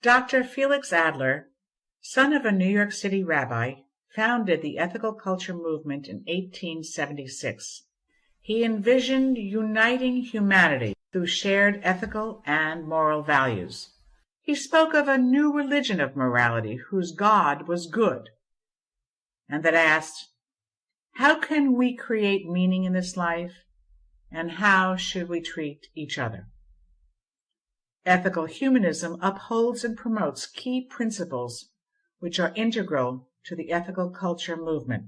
Dr. Felix Adler, son of a New York City rabbi, founded the ethical culture movement in 1876. He envisioned uniting humanity through shared ethical and moral values. He spoke of a new religion of morality whose God was good, and that asked, how can we create meaning in this life, and how should we treat each other? Ethical humanism upholds and promotes key principles which are integral to the ethical culture movement.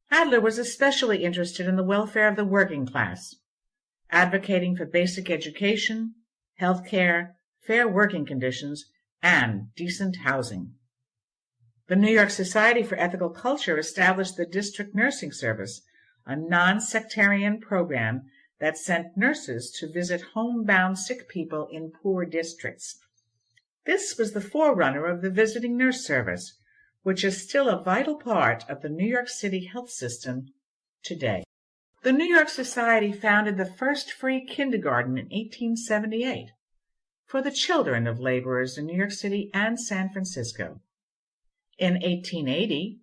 Adler was especially interested in the welfare of the working class, advocating for basic education, health care, fair working conditions, and decent housing. The New York Society for Ethical Culture established the District Nursing Service, a non-sectarian program that sent nurses to visit homebound sick people in poor districts. This was the forerunner of the Visiting Nurse Service, which is still a vital part of the New York City health system today. The New York Society founded the first free kindergarten in 1878 for the children of laborers in New York City and San Francisco. In 1880,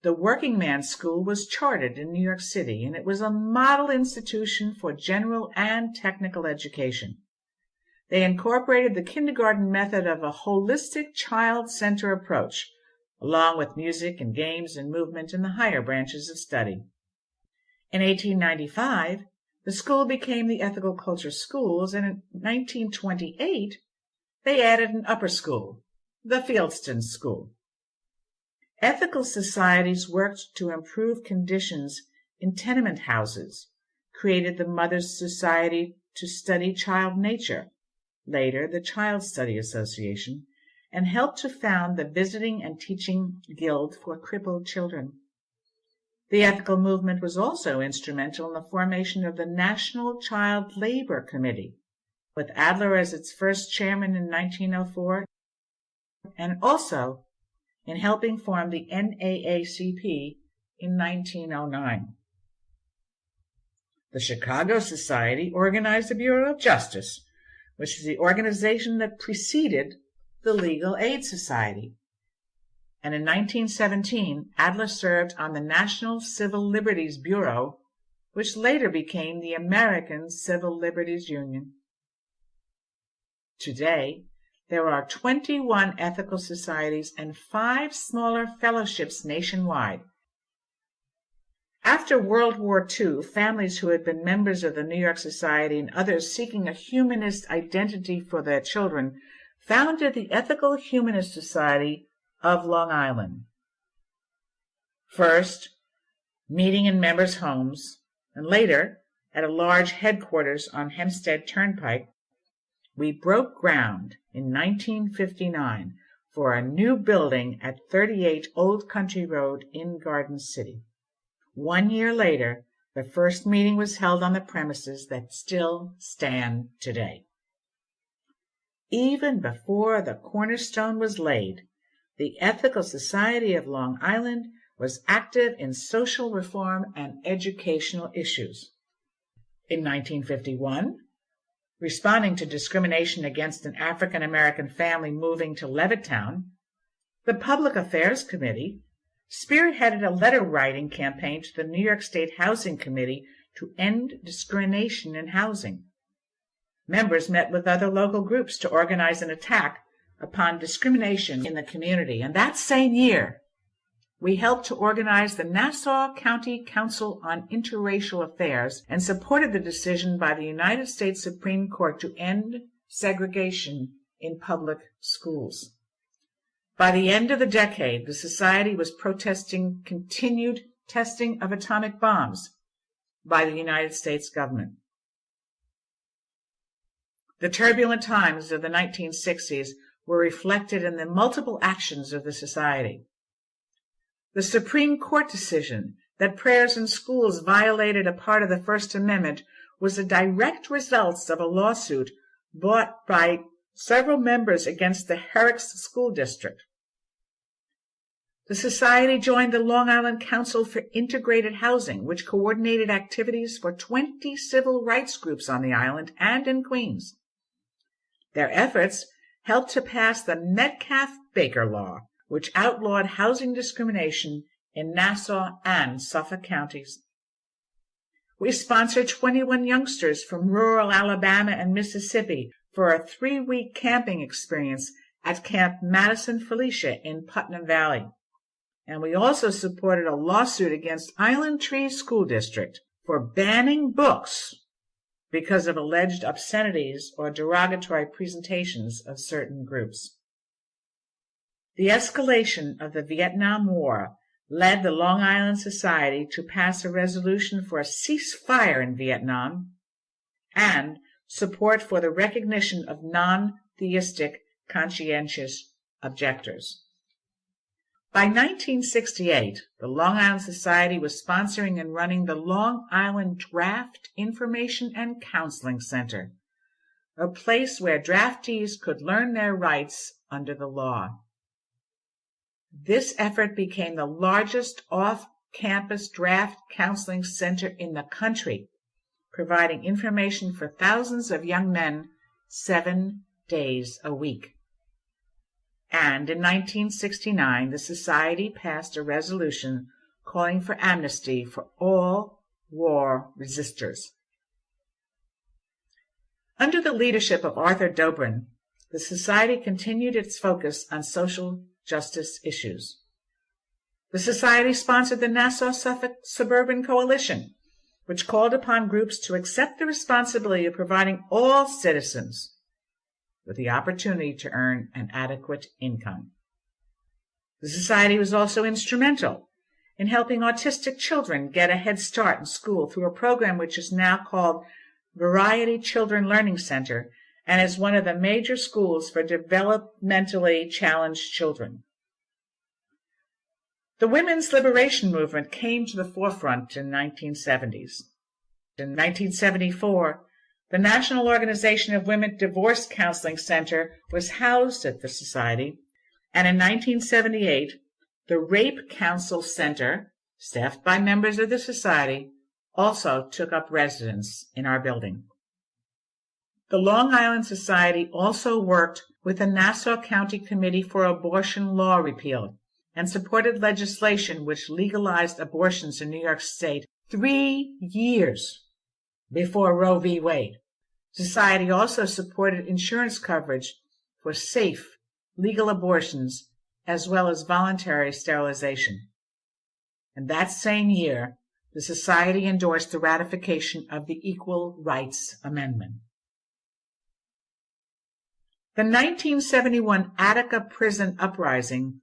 the Working Man's School was chartered in New York City, and it was a model institution for general and technical education. They incorporated the kindergarten method of a holistic child-centered approach, along with music and games and movement in the higher branches of study. In 1895, the school became the Ethical Culture Schools, and in 1928, they added an upper school, the Fieldston School. Ethical societies worked to improve conditions in tenement houses, created the Mothers Society to study child nature, later the Child Study Association, and helped to found the Visiting and Teaching Guild for crippled children. The ethical movement was also instrumental in the formation of the National Child Labor Committee, with Adler as its first chairman in 1904, and also in helping form the NAACP in 1909. The Chicago Society organized the Bureau of Justice, which is the organization that preceded the Legal Aid Society. And in 1917, Adler served on the National Civil Liberties Bureau, which later became the American Civil Liberties Union. Today, there are 21 ethical societies and 5 smaller fellowships nationwide. After World War II, families who had been members of the New York Society and others seeking a humanist identity for their children founded the Ethical Humanist Society of Long Island. First, meeting in members' homes, and later at a large headquarters on Hempstead Turnpike, we broke ground in 1959 for a new building at 38 Old Country Road in Garden City. 1 year later, the first meeting was held on the premises that still stand today. Even before the cornerstone was laid, the Ethical Society of Long Island was active in social reform and educational issues. In 1951, responding to discrimination against an African American family moving to Levittown, the Public Affairs Committee spearheaded a letter-writing campaign to the New York State Housing Committee to end discrimination in housing. Members met with other local groups to organize an attack upon discrimination in the community. And that same year, we helped to organize the Nassau County Council on Interracial Affairs and supported the decision by the United States Supreme Court to end segregation in public schools. By the end of the decade, the Society was protesting continued testing of atomic bombs by the United States government. The turbulent times of the 1960s were reflected in the multiple actions of the Society. The Supreme Court decision that prayers in schools violated a part of the First Amendment was a direct result of a lawsuit brought by several members against the Herrick's School District. The Society joined the Long Island Council for Integrated Housing, which coordinated activities for 20 civil rights groups on the island and in Queens. Their efforts helped to pass the Metcalfe-Baker Law, which outlawed housing discrimination in Nassau and Suffolk counties. We sponsored 21 youngsters from rural Alabama and Mississippi for a 3-week camping experience at Camp Madison Felicia in Putnam Valley. And we also supported a lawsuit against Island Tree School District for banning books because of alleged obscenities or derogatory presentations of certain groups. The escalation of the Vietnam War led the Long Island Society to pass a resolution for a ceasefire in Vietnam and support for the recognition of non-theistic conscientious objectors. By 1968, the Long Island Society was sponsoring and running the Long Island Draft Information and Counseling Center, a place where draftees could learn their rights under the law. This effort became the largest off-campus draft counseling center in the country, providing information for thousands of young men 7 days a week. And in 1969, the Society passed a resolution calling for amnesty for all war resistors. Under the leadership of Arthur Dobrin, the Society continued its focus on social justice issues. The Society sponsored the Nassau-Suffolk Suburban Coalition, which called upon groups to accept the responsibility of providing all citizens with the opportunity to earn an adequate income. The Society was also instrumental in helping autistic children get a head start in school through a program which is now called Variety Children Learning Center and is one of the major schools for developmentally challenged children. The women's liberation movement came to the forefront in the 1970s. In 1974, the National Organization of Women Divorce Counseling Center was housed at the Society, and in 1978, the Rape Counsel Center, staffed by members of the Society, also took up residence in our building. The Long Island Society also worked with the Nassau County Committee for Abortion Law Repeal and supported legislation which legalized abortions in New York State 3 years before Roe v. Wade. Society also supported insurance coverage for safe, legal abortions as well as voluntary sterilization. And that same year, the Society endorsed the ratification of the Equal Rights Amendment. The 1971 Attica prison uprising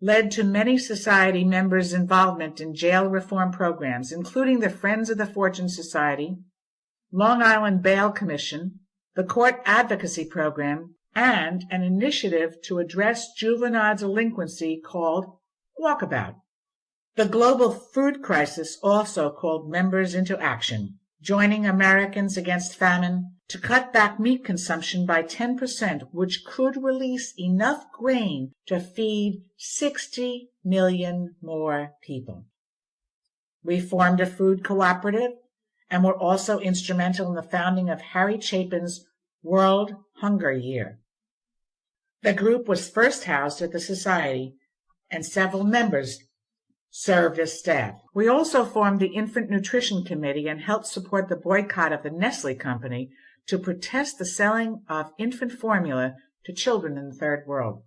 led to many Society members' involvement in jail reform programs, including the Friends of the Fortune Society, Long Island Bail Commission, the Court Advocacy Program, and an initiative to address juvenile delinquency called Walkabout. The global food crisis also called members into action, joining Americans Against Famine to cut back meat consumption by 10%, which could release enough grain to feed 60 million more people. We formed a food cooperative and were also instrumental in the founding of Harry Chapin's World Hunger Year. The group was first housed at the Society, and several members served as staff. We also formed the Infant Nutrition Committee and helped support the boycott of the Nestle Company to protest the selling of infant formula to children in the Third World.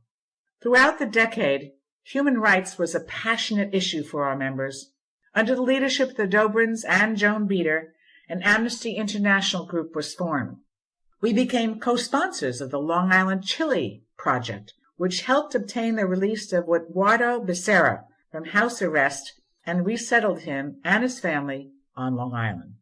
Throughout the decade, human rights was a passionate issue for our members. Under the leadership of the Dobrins and Joan Beater, an Amnesty International group was formed. We became co-sponsors of the Long Island Chili Project, which helped obtain the release of Eduardo Becerra from house arrest and resettled him and his family on Long Island.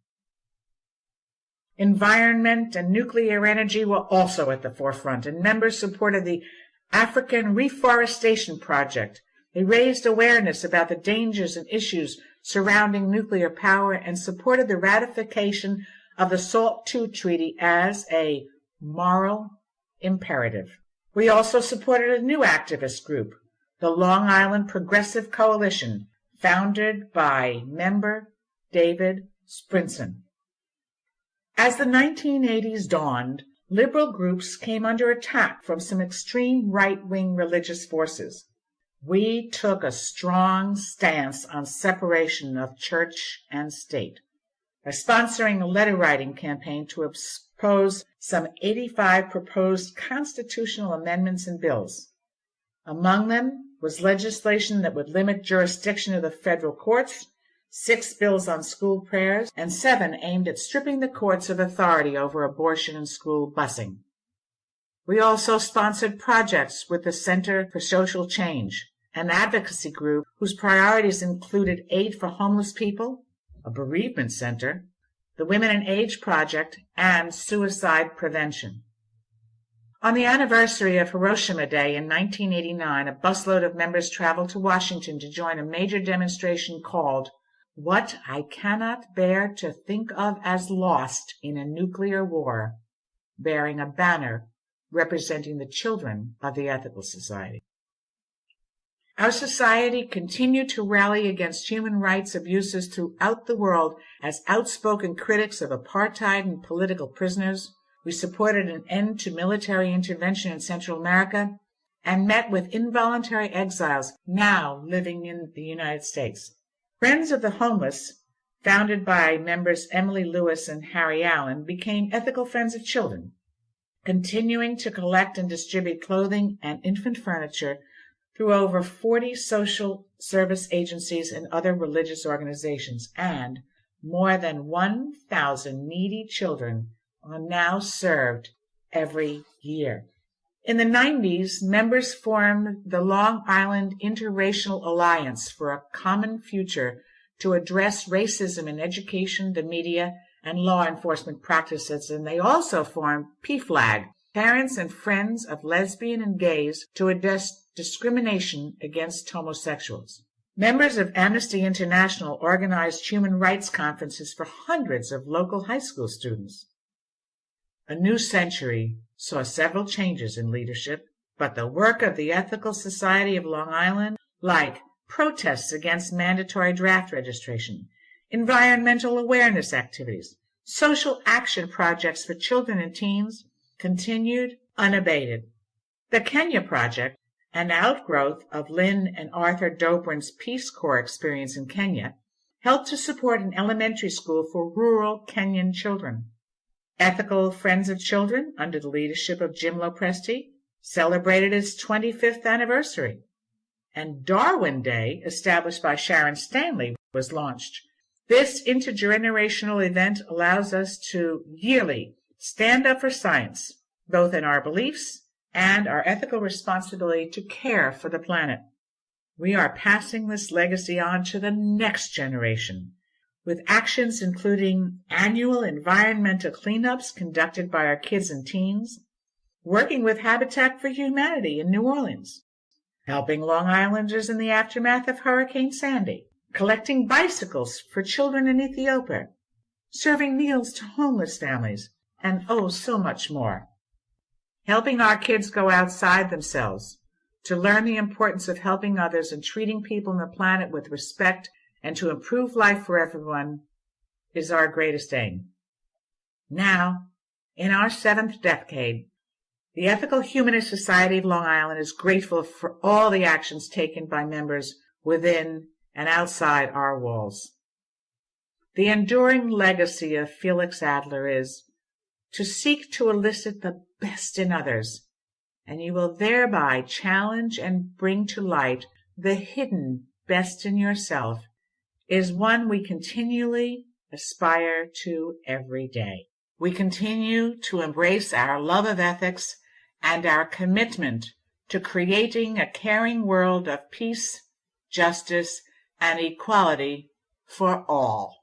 Environment and nuclear energy were also at the forefront, and members supported the African Reforestation Project. They raised awareness about the dangers and issues surrounding nuclear power and supported the ratification of the SALT II Treaty as a moral imperative. We also supported a new activist group, the Long Island Progressive Coalition, founded by member David Sprinson. As the 1980s dawned, liberal groups came under attack from some extreme right-wing religious forces. We took a strong stance on separation of church and state by sponsoring a letter-writing campaign to oppose some 85 proposed constitutional amendments and bills. Among them was legislation that would limit jurisdiction of the federal courts, 6 bills on school prayers, and 7 aimed at stripping the courts of authority over abortion and school busing. We also sponsored projects with the Center for Social Change, an advocacy group whose priorities included aid for homeless people, a bereavement center, the Women and Age Project, and suicide prevention. On the anniversary of Hiroshima Day in 1989, a busload of members traveled to Washington to join a major demonstration called "What I Cannot Bear to Think of as Lost in a Nuclear War," bearing a banner representing the children of the Ethical Society. Our society continued to rally against human rights abuses throughout the world as outspoken critics of apartheid and political prisoners. We supported an end to military intervention in Central America and met with involuntary exiles now living in the United States. Friends of the Homeless, founded by members Emily Lewis and Harry Allen, became ethical friends of children, continuing to collect and distribute clothing and infant furniture through over 40 social service agencies and other religious organizations, and more than 1,000 needy children are now served every year. In the 90s, members formed the Long Island Interracial Alliance for a Common Future to address racism in education, the media, and law enforcement practices, and they also formed PFLAG, Parents and Friends of Lesbian and Gays, to address discrimination against homosexuals. Members of Amnesty International organized human rights conferences for hundreds of local high school students. A new century saw several changes in leadership, but the work of the Ethical Society of Long Island, like protests against mandatory draft registration, environmental awareness activities, social action projects for children and teens, continued unabated. The Kenya Project, an outgrowth of Lynn and Arthur Dobrin's Peace Corps experience in Kenya, helped to support an elementary school for rural Kenyan children. Ethical Friends of Children, under the leadership of Jim Lopresti, celebrated its 25th anniversary. And Darwin Day, established by Sharon Stanley, was launched. This intergenerational event allows us to yearly stand up for science, both in our beliefs and our ethical responsibility to care for the planet. We are passing this legacy on to the next generation, with actions including annual environmental cleanups conducted by our kids and teens, working with Habitat for Humanity in New Orleans, helping Long Islanders in the aftermath of Hurricane Sandy, collecting bicycles for children in Ethiopia, serving meals to homeless families, and oh, so much more. Helping our kids go outside themselves, to learn the importance of helping others and treating people on the planet with respect and to improve life for everyone is our greatest aim. Now, in our 7th decade, the Ethical Humanist Society of Long Island is grateful for all the actions taken by members within and outside our walls. The enduring legacy of Felix Adler is to seek to elicit the best in others, and you will thereby challenge and bring to light the hidden best in yourself, is one we continually aspire to every day. We continue to embrace our love of ethics and our commitment to creating a caring world of peace, justice, and equality for all.